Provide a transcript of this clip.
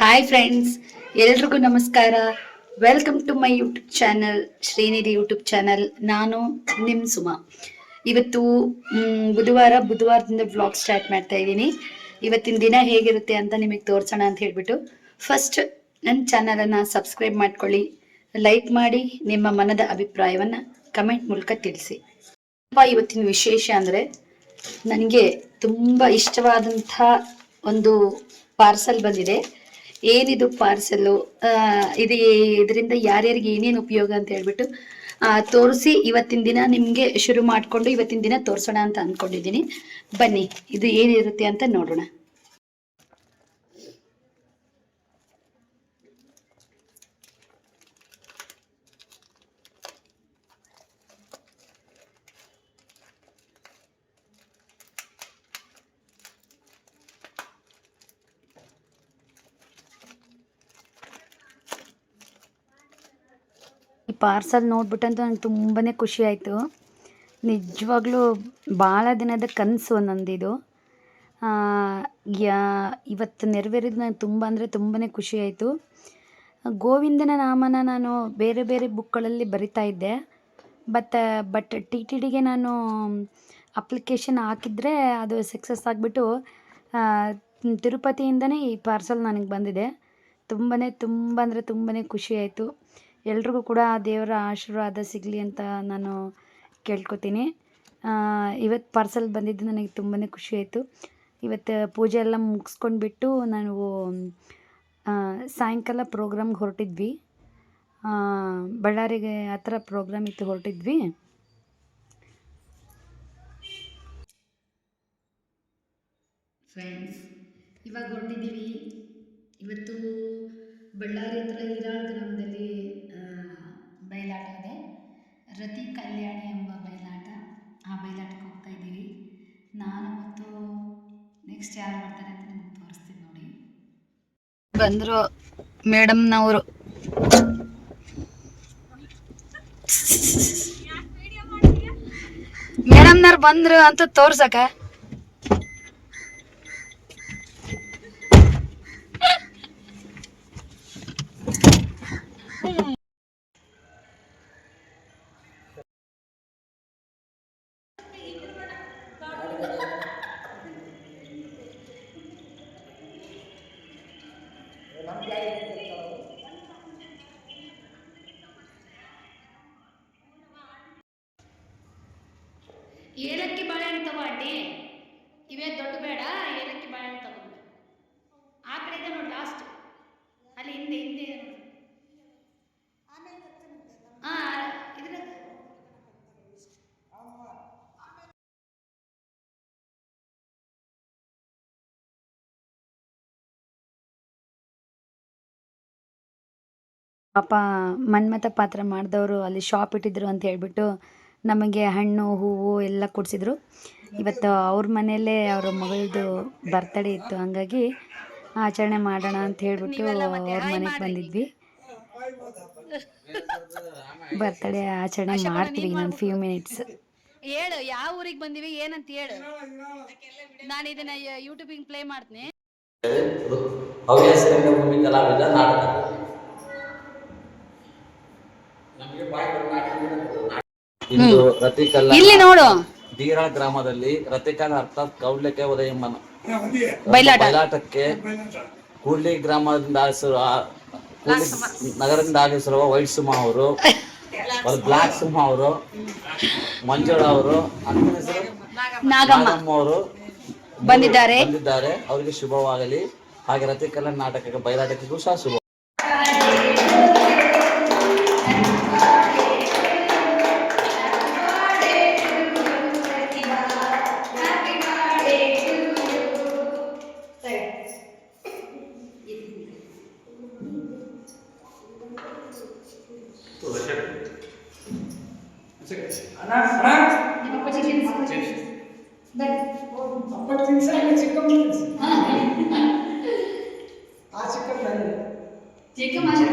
Hi friends, ಎಲ್ರಿಗೂ ನಮಸ್ಕಾರ. Welcome to my YouTube channel, Shrinidhi YouTube channel. ನಾನು ನಿಮ್ ಸುಮಾ. ಇವತ್ತು ಬುಧವಾರದಿಂದ ವ್ಲಾಗ್ ಸ್ಟಾರ್ಟ್ ಮಾಡ್ತಾ ಇದ್ದೀನಿ. ಇವತ್ತಿನ ದಿನ ಹೇಗಿರುತ್ತೆ ಅಂತ ನಿಮಗೆ ತೋರಿಸೋಣ ಅಂತ ಹೇಳ್ಬಿಟ್ಟು ಫಸ್ಟ್ ನನ್ನ ಚಾನಲನ್ನು ಸಬ್ಸ್ಕ್ರೈಬ್ ಮಾಡ್ಕೊಳ್ಳಿ, ಲೈಕ್ ಮಾಡಿ, ನಿಮ್ಮ ಮನದ ಅಭಿಪ್ರಾಯವನ್ನು ಕಮೆಂಟ್ ಮೂಲಕ ತಿಳಿಸಿ. ಇವತ್ತಿನ ವಿಶೇಷ ಅಂದರೆ ನನಗೆ ತುಂಬ ಇಷ್ಟವಾದಂಥ ಒಂದು ಪಾರ್ಸಲ್ ಬಂದಿದೆ. ಏನಿದು ಪಾರ್ಸೆಲ್ಲು, ಇದರಿಂದ ಯಾರ್ಯಾರಿಗೆ ಏನೇನು ಉಪಯೋಗ ಅಂತ ಹೇಳ್ಬಿಟ್ಟು ತೋರಿಸಿ ಇವತ್ತಿನ ದಿನ ನಿಮಗೆ ಶುರು ಮಾಡಿಕೊಂಡು ಇವತ್ತಿನ ದಿನ ತೋರಿಸೋಣ ಅಂತ ಅಂದ್ಕೊಂಡಿದ್ದೀನಿ. ಬನ್ನಿ, ಇದು ಏನಿರುತ್ತೆ ಅಂತ ನೋಡೋಣ. ಈ ಪಾರ್ಸಲ್ ನೋಡ್ಬಿಟ್ಟಂತೂ ನಂಗೆ ತುಂಬಾ ಖುಷಿ ಆಯಿತು. ನಿಜವಾಗ್ಲೂ ಭಾಳ ದಿನದ ಕನಸು ನಂದಿದು. ಇವತ್ತು ನೆರವೇರಿದ ನನಗೆ ತುಂಬ ಅಂದರೆ ತುಂಬಾ ಖುಷಿ ಆಯಿತು. ಗೋವಿಂದನ ನಾಮನ ನಾನು ಬೇರೆ ಬೇರೆ ಬುಕ್ಗಳಲ್ಲಿ ಬರಿತಾ ಇದ್ದೆ. ಬಟ್ ಟಿ ಟಿ ಡಿಗೆ ನಾನು ಅಪ್ಲಿಕೇಶನ್ ಹಾಕಿದರೆ ಅದು ಸಕ್ಸಸ್ ಆಗಿಬಿಟ್ಟು ತಿರುಪತಿಯಿಂದನೇ ಈ ಪಾರ್ಸಲ್ ನನಗೆ ಬಂದಿದೆ. ತುಂಬ ಅಂದರೆ ತುಂಬಾ ಖುಷಿ ಆಯಿತು. ಎಲ್ರಿಗೂ ಕೂಡ ದೇವರ ಆಶೀರ್ವಾದ ಸಿಗಲಿ ಅಂತ ನಾನು ಕೇಳ್ಕೊತೀನಿ. ಇವತ್ತು ಪಾರ್ಸಲ್ ಬಂದಿದ್ದು ನನಗೆ ತುಂಬಾ ಖುಷಿ ಆಯಿತು. ಇವತ್ತು ಪೂಜೆ ಎಲ್ಲ ಮುಗಿಸ್ಕೊಂಡ್ಬಿಟ್ಟು ನಾವು ಸಾಯಂಕಾಲ ಪ್ರೋಗ್ರಾಮ್ಗೆ ಹೊರಟಿದ್ವಿ. ಬಳ್ಳಾರಿಗೆ ಹತ್ರ ಪ್ರೋಗ್ರಾಮ್ ಇತ್ತು, ಹೊರಟಿದ್ವಿ. ಫ್ರೆಂಡ್ಸ್, ಇವಾಗ ಹೊರಟಿದ್ದೀವಿ. ಇವತ್ತು ಬಳ್ಳಾರಿ ಹತ್ರ ಹಿರಾಳ್ ಗ್ರಾಮದಲ್ಲಿ ಬಯಲಾಟ ಇದೆ. ರತಿ ಕಲ್ಯಾಣಿ ಎಂಬ ಬಯಲಾಟ. ಆ ಬಯಲಾಟಕ್ಕೆ ಹೋಗ್ತಾ ಇದ್ದೀವಿ. ನಾನು ಮತ್ತು ನೆಕ್ಸ್ಟ್ ಯಾರು ಬರ್ತಾರೆ ಅಂತ ನಿಮಗೆ ತೋರಿಸ್ತೀನಿ ನೋಡಿ. ಬಂದರು ಮೇಡಮ್ನವರು. ಮೇಡಮ್ನವ್ರು ಬಂದರು ಅಂತ ತೋರ್ಸಕ. ಏಲಕ್ಕಿ ಬಾಳೆಹಣ್ಣು ತಗೋ ಆಂಟಿ, ಇವೇ ದೊಡ್ಡ ಬೇಡ, ಏಲಕ್ಕಿ ಬಾಳೆಹಣ್ಣು ತಗೊಂಡು ಆ ಕಡೆ ಇದೆ ನೋಡಿ, ಲಾಸ್ಟ್ ಅಲ್ಲಿ ಹಿಂದೆ ಇದೆ ನೋಡಿ. ಇದ್ರ ಪಾಪ ಮನ್ಮಥ ಪಾತ್ರ ಮಾಡಿದವರು ಅಲ್ಲಿ ಶಾಪ್ ಇಟ್ಟಿದ್ರು ಅಂತ ಹೇಳ್ಬಿಟ್ಟು ನಮಗೆ ಹಣ್ಣು ಹೂವು ಎಲ್ಲ ಕೊಡಿಸಿದ್ರು. ಇವತ್ತು ಅವ್ರ ಮನೆಯಲ್ಲೇ ಅವ್ರ ಮಗಳದು ಬರ್ತಡೇ ಇತ್ತು, ಹಂಗಾಗಿ ಆಚರಣೆ ಮಾಡೋಣ ಅಂತ ಹೇಳ್ಬಿಟ್ಟು ಅವ್ರ ಮನೆಗೆ ಬಂದಿದ್ವಿ. ಬರ್ತಡೇ ಆಚರಣೆ ಮಾಡ್ತೀವಿ ಇನ್ನೊಂದು ಫ್ಯೂ ಮಿನಿಟ್ಸ್. ಹೇಳು ಯಾವ ಊರಿಗೆ ಬಂದಿವಿ ಏನಂತ ಹೇಳು. ನಾನು ಇದನ್ನ ಯೂಟ್ಯೂಬಿಗೆ ಪ್ಲೇ ಮಾಡ್ತೀನಿ. ಹವ್ಯಾಸ ರಂಗಭೂಮಿ ಕಲಾವಿದ ನಾಟಕ. ಇಂದು ರತಿಕಲ್ಲ ಇಲ್ಲಿ ನೋಡು, ದೀರಾ ಗ್ರಾಮದಲ್ಲಿ ರತಿಕಲ್ಲ ಅರ್ಥಾತ್ ಕೌಡ್ಲಿಕೆ ಉದಯಮ್ಮನ ಬಯಲಾಟಕ್ಕೆ ಕೂಡ್ಲಿ ಗ್ರಾಮದಿಂದ ನಗರದಿಂದ ಆಗಮಿಸಿರುವ ವೈಟ್ ಸುಮ ಅವರು, ಬ್ಲಾಕ್ ಸುಮ ಅವರು, ಮಂಜುಳ ಅವರು, ನಾಗಮ್ಮ ಅವರು ಬಂದಿದ್ದಾರೆ. ಅವರಿಗೆ ಶುಭವಾಗಲಿ. ಹಾಗೆ ರತಿಕಲ್ಲ ನಾಟಕಕ್ಕೆ ಬಯಲಾಟಕ್ಕೂ ಸಹ ಶುಭ. ಚಿಕ್ಕ ಮಾಷೆ